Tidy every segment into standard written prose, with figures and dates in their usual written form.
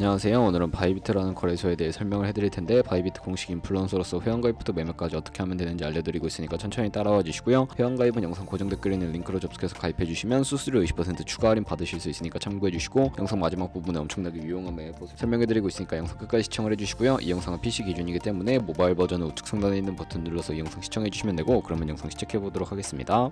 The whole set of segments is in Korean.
안녕하세요. 오늘은 바이비트라는 거래소에 대해 설명을 해드릴 텐데, 바이비트 공식 인플루언서로서 회원가입부터 매매까지 어떻게 하면 되는지 알려드리고 있으니까 천천히 따라와 주시고요. 회원가입은 영상 고정 댓글에 있는 링크로 접속해서 가입해 주시면 수수료 20% 추가 할인 받으실 수 있으니까 참고해 주시고, 영상 마지막 부분에 엄청나게 유용한 매매 설명해 드리고 있으니까 영상 끝까지 시청을 해 주시고요. 이 영상은 PC 기준이기 때문에 모바일 버전은 우측 상단에 있는 버튼 눌러서 이 영상 시청해 주시면 되고, 그러면 영상 시작해 보도록 하겠습니다.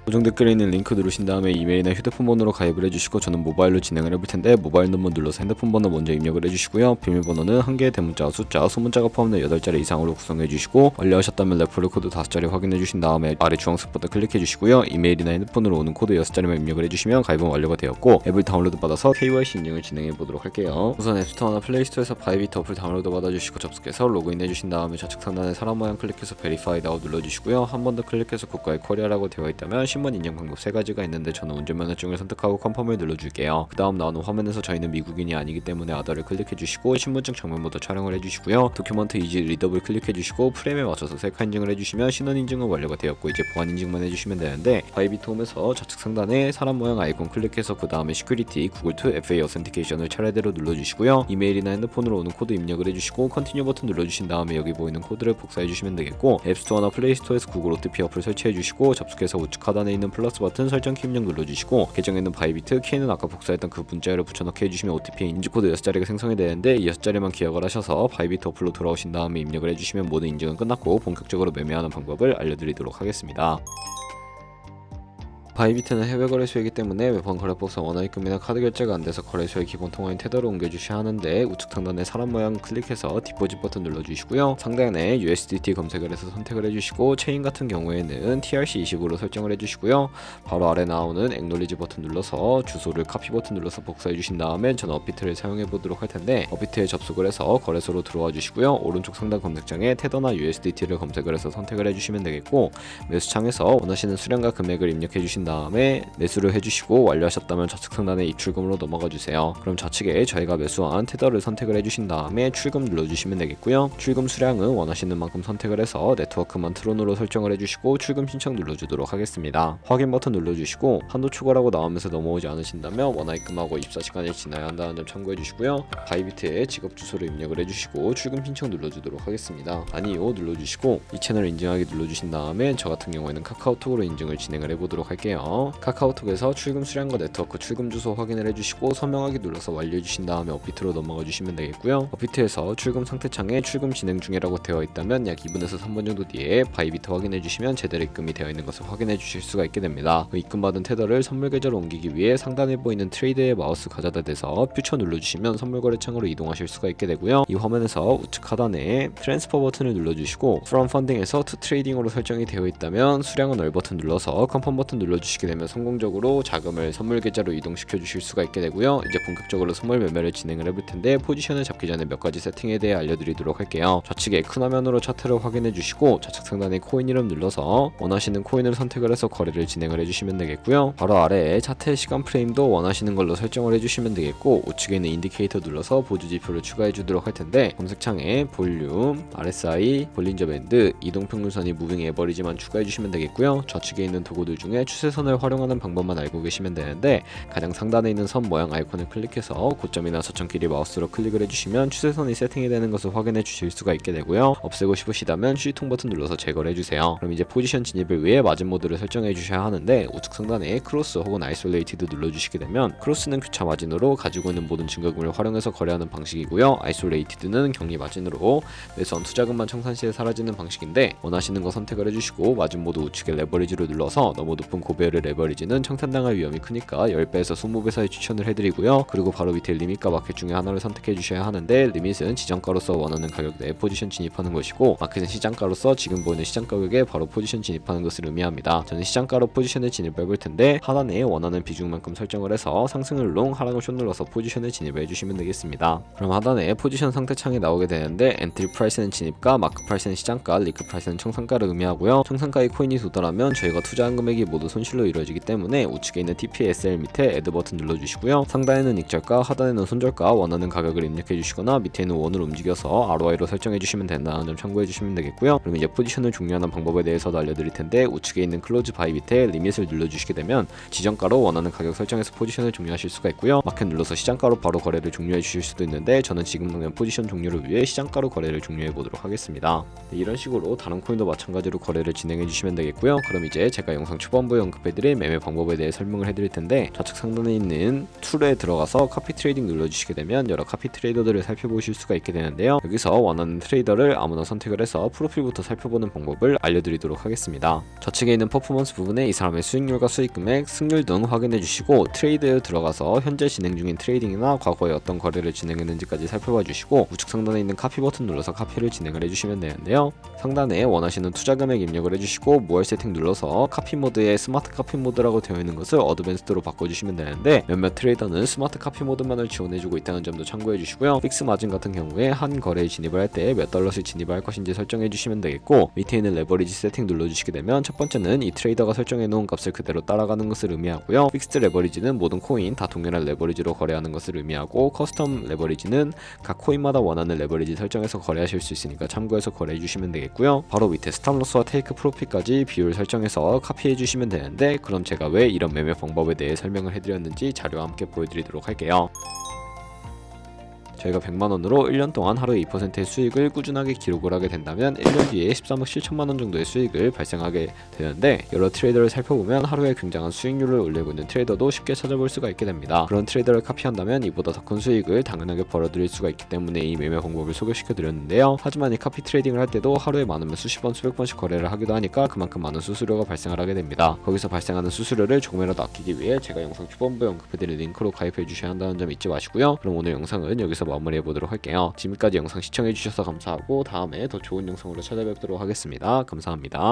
고정 댓글에 있는 링크 누르신 다음에 이메일이나 휴대폰 번호로 가입을 해주시고, 저는 모바일로 진행을 해볼 텐데 모바일 넘버 눌러서 핸드폰 번호 먼저 입력을 해주시고요. 비밀번호는 1개의 대문자와 숫자, 소문자가 포함된 8자리 이상으로 구성해주시고, 완료하셨다면 레퍼럴 코드 5자리 확인해주신 다음에 아래 주황색 버튼 클릭해주시고요. 이메일이나 핸드폰으로 오는 코드 6자리만 입력을 해주시면 가입은 완료가 되었고, 앱을 다운로드 받아서 KYC 인증을 진행해보도록 할게요. 우선 앱스토어나 플레이스토어에서 바이비트 어플 다운로드 받아주시고 접속해서 로그인 해주신 다음에 좌측 상단에 사람 모양 클릭해서 베리파이 나우 눌러주시고요. 한 번 더 클릭해서 국가의 코리아라고 되어 있다면 신원 인증 방법 3가지가 있는데, 저는 운전면허증을 선택하고 컨펌을 눌러줄게요. 그 다음 나오는 화면에서 저희는 미국인이 아니기 때문에 아더를 클릭해주시고, 신분증 정면부터 촬영을 해주시고요. 도큐먼트 이지 리더블 클릭해주시고, 프레임에 맞춰서 셀카 인증을 해주시면 신원 인증은 완료가 되었고, 이제 보안 인증만 해주시면 되는데, 바이비트 홈에서 좌측 상단에 사람 모양 아이콘 클릭해서 그 다음에 시큐리티 구글 투 FA 어센티케이션을 차례대로 눌러주시고요. 이메일이나 핸드폰으로 오는 코드 입력을 해주시고, 컨티뉴 버튼 눌러주신 다음에 여기 보이는 코드를 복사해주시면 되겠고, 앱스토어나 플레이스토어에서 구글 OTP 어플 설치해주시고, 접속해서 우측 하단에 있는 플러스 버튼 설정 키 입력 눌러주시고, 계정에 있는 바이비트 키는 아까 복사했던 그 문자열을 붙여넣기 해주시면 OTP 인증코드 6자리가 생성이 되는데, 이 6자리만 기억을 하셔서 바이비트 어플로 돌아오신 다음에 입력을 해주시면 모든 인증은 끝났고 본격적으로 매매하는 방법을 알려드리도록 하겠습니다. 바이비트는 해외 거래소이기 때문에 매번 거래법상 원화입금이나 카드 결제가 안돼서 거래소의 기본 통화인 테더로 옮겨주셔야 하는데, 우측 상단에 사람 모양 클릭해서 디포짓 버튼 눌러주시고요. 상단에 USDT 검색을 해서 선택을 해주시고, 체인 같은 경우에는 TRC20으로 설정을 해주시고요. 바로 아래 나오는 액놀리지 버튼 눌러서 주소를 카피 버튼 눌러서 복사해주신 다음에 저는 업비트를 사용해 보도록 할 텐데, 업비트에 접속을 해서 거래소로 들어와 주시고요. 오른쪽 상단 검색창에 테더나 USDT를 검색을 해서 선택을 해주시면 되겠고, 매수창에서 원하시는 수량과 금액을 입력해 주신 다음에 매수를 해주시고, 완료하셨다면 좌측 상단에 입출금으로 넘어가 주세요. 그럼 좌측에 저희가 매수한 테더를 선택을 해주신 다음에 출금 눌러주시면 되겠고요. 출금 수량은 원하시는 만큼 선택을 해서 네트워크만 트론으로 설정을 해주시고 출금 신청 눌러주도록 하겠습니다. 확인 버튼 눌러주시고, 한도 초과라고 나오면서 넘어오지 않으신다면 원화입금하고 24시간이 지나야 한다는 점 참고해 주시고요. 바이비트에 직업 주소를 입력을 해주시고 출금 신청 눌러주도록 하겠습니다. 아니요 눌러주시고, 이 채널 인증하기 눌러주신 다음에 저 같은 경우에는 카카오톡으로 인증을 진행을 해보도록 할게요. 카카오톡에서 출금 수량과 네트워크 출금 주소 확인을 해주시고, 서명하기 눌러서 완료해주신 다음에 업비트로 넘어가 주시면 되겠고요. 업비트에서 출금 상태창에 출금 진행 중이라고 되어 있다면 약 2분에서 3분 정도 뒤에 바이비트 확인해주시면 제대로 입금이 되어 있는 것을 확인해 주실 수가 있게 됩니다. 입금받은 테더를 선물 계좌로 옮기기 위해 상단에 보이는 트레이드에 마우스 가져다 대서 퓨처 눌러주시면 선물 거래창으로 이동하실 수가 있게 되고요. 이 화면에서 우측 하단에 트랜스퍼 버튼을 눌러주시고, From Funding에서 To Trading으로 설정이 되어 있다면 수량은 월 버튼 눌러서 컨펌 버튼 눌러주시게 되면 성공적으로 자금을 선물 계좌로 이동시켜 주실 수가 있게 되고요. 이제 본격적으로 선물 매매를 진행을 해볼 텐데, 포지션을 잡기 전에 몇 가지 세팅에 대해 알려드리도록 할게요. 좌측에 큰 화면으로 차트를 확인해 주시고, 좌측 상단에 코인 이름 눌러서 원하시는 코인을 선택을 해서 거래를 진행을 해주시면 되겠고요. 바로 아래에 차트의 시간 프레임도 원하시는 걸로 설정을 해주시면 되겠고, 우측에 있는 인디케이터 눌러서 보조 지표를 추가해 주도록 할 텐데, 검색창에 볼륨, RSI, 볼린저 밴드, 이동평균선이 무빙 에버리지만 추가해 주시면 되겠고요. 좌측에 있는 도구들 중에 추세선을 활용하는 방법만 알고 계시면 되는데, 가장 상단에 있는 선 모양 아이콘을 클릭해서 고점이나 저점끼리 마우스로 클릭을 해주시면 추세선이 세팅이 되는 것을 확인해 주실 수가 있게 되고요. 없애고 싶으시다면 휴지통 버튼 눌러서 제거를 해주세요. 그럼 이제 포지션 진입을 위해 마진 모드를 설정해 주셔야 하는데, 우측 상단에 크로스 혹은 아이솔레이티드 눌러주시게 되면, 크로스는 교차 마진으로 가지고 있는 모든 증거금을 활용해서 거래하는 방식이고요. 아이솔레이티드는 격리 마진으로 매수한 투자금만 청산 시에 사라지는 방식인데, 원하시는 거 선택을 해주시고 마진 모드 우측에 레버리지로 눌러서 너무 높은 고배율의 레버리지는 청산당할 위험이 크니까 10배에서 20배 사이 추천을 해드리고요. 그리고 바로 밑에 리밋과 마켓 중에 하나를 선택해 주셔야 하는데, 리밋은 지정가로서 원하는 가격 내에 포지션 진입하는 것이고, 마켓은 시장가로서 지금 보이는 시장 가격에 바로 포지션 진입하는 것을 의미합니다. 저는 시장가로 포지션에 진입해 볼 텐데, 하단에 원하는 비중만큼 설정을 해서 상승을 롱, 하락을 숏 눌러서 포지션에 진입해 주시면 되겠습니다. 그럼 하단에 포지션 상태 창이 나오게 되는데, 엔트리 프라이스는 진입가, 마크 프라이스는 시장가, 리크 프라이스는 청산가를 의미하고요. 청산가의 코인이 도달하면 저희가 투자한 금액이 모두 손실 현실로 이루어지기 때문에 우측에 있는 TPSL 밑에 애드 버튼 눌러주시고요. 상단에는 익절가, 하단에는 손절가 원하는 가격을 입력해주시거나 밑에 있는 원을 움직여서 ROI로 설정해주시면 된다는 점 참고해주시면 되겠고요. 그럼 이제 포지션을 종료하는 방법에 대해서도 알려드릴 텐데 우측에 있는 클로즈 바이 밑에 리밋을 눌러주시게 되면 지정가로 원하는 가격 설정해서 포지션을 종료하실 수가 있고요. 마켓 눌러서 시장가로 바로 거래를 종료해 주실 수도 있는데 저는 지금 당장 포지션 종료를 위해 시장가로 거래를 종료해 보도록 하겠습니다. 이런 식으로 다른 코인도 마찬가지로 거래를 진행해 주시면 되겠고요. 그럼 이제 제가 영상 초반부에 언급해드릴 매매 방법에 대해 설명을 해드릴 텐데 좌측 상단에 있는 툴에 들어가서 카피 트레이딩 눌러주시게 되면 여러 카피 트레이더들을 살펴보실 수가 있게 되는데요. 여기서 원하는 트레이더를 아무나 선택을 해서 프로필부터 살펴보는 방법을 알려드리도록 하겠습니다. 좌측에 있는 퍼포먼스 부분에 이 사람의 수익률과 수익금액, 승률 등 확인해 주시고 트레이드에 들어가서 현재 진행 중인 트레이딩이나 과거에 어떤 거래를 진행했는지까지 살펴봐 주시고 우측 상단에 있는 카피 버튼 눌러서 카피를 진행을 해주시면 되는데요. 상단에 원하시는 투자 금액 입력을 해주시고 모알 세팅 눌러서 카피 모드에 스마트 카피 모드라고 되어 있는 것을 어드밴스드로 바꿔주시면 되는데 몇몇 트레이더는 스마트 카피 모드만을 지원해주고 있다는 점도 참고해 주시고요. 픽스 마진 같은 경우에 한 거래에 진입을 할 때 몇 달러씩 진입할 것인지 설정해 주시면 되겠고 밑에 있는 레버리지 세팅 눌러주시게 되면 첫 번째는 이 트레이더가 설정해 놓은 값을 그대로 따라가는 것을 의미하고요. 픽스드 레버리지는 모든 코인 다 동일한 레버리지로 거래하는 것을 의미하고 커스텀 레버리지는 각 코인마다 원하는 레버리지 설정해서 거래하실 수 있으니까 참고해서 거래해 주시면 되겠고요. 바로 밑에 스탑로스와 테이크 프로핏까지 비율 설정해서 카피해 주시면 되는데 그럼 제가 왜 이런 매매 방법에 대해 설명을 해드렸는지 자료와 함께 보여드리도록 할게요. 저희가 100만원으로 1년 동안 하루에 2%의 수익을 꾸준하게 기록을 하게 된다면 1년 뒤에 13억 7천만원 정도의 수익을 발생하게 되는데 여러 트레이더를 살펴보면 하루에 굉장한 수익률을 올리고 있는 트레이더도 쉽게 찾아볼 수가 있게 됩니다. 그런 트레이더를 카피한다면 이보다 더 큰 수익을 당연하게 벌어들일 수가 있기 때문에 이 매매 방법을 소개시켜 드렸는데요. 하지만 이 카피 트레이딩을 할 때도 하루에 많으면 수십 번 수백 번씩 거래를 하기도 하니까 그만큼 많은 수수료가 발생을 하게 됩니다. 거기서 발생하는 수수료를 조금이라도 아끼기 위해 제가 영상 초반부에 언급해드린 링크로 가입해 주셔야 한다는 점 잊지 마시고요. 그럼 오늘 영상은 여기서 마무리해 보도록 할게요. 지금까지 영상 시청해 주셔서 감사하고 다음에 더 좋은 영상으로 찾아뵙도록 하겠습니다. 감사합니다.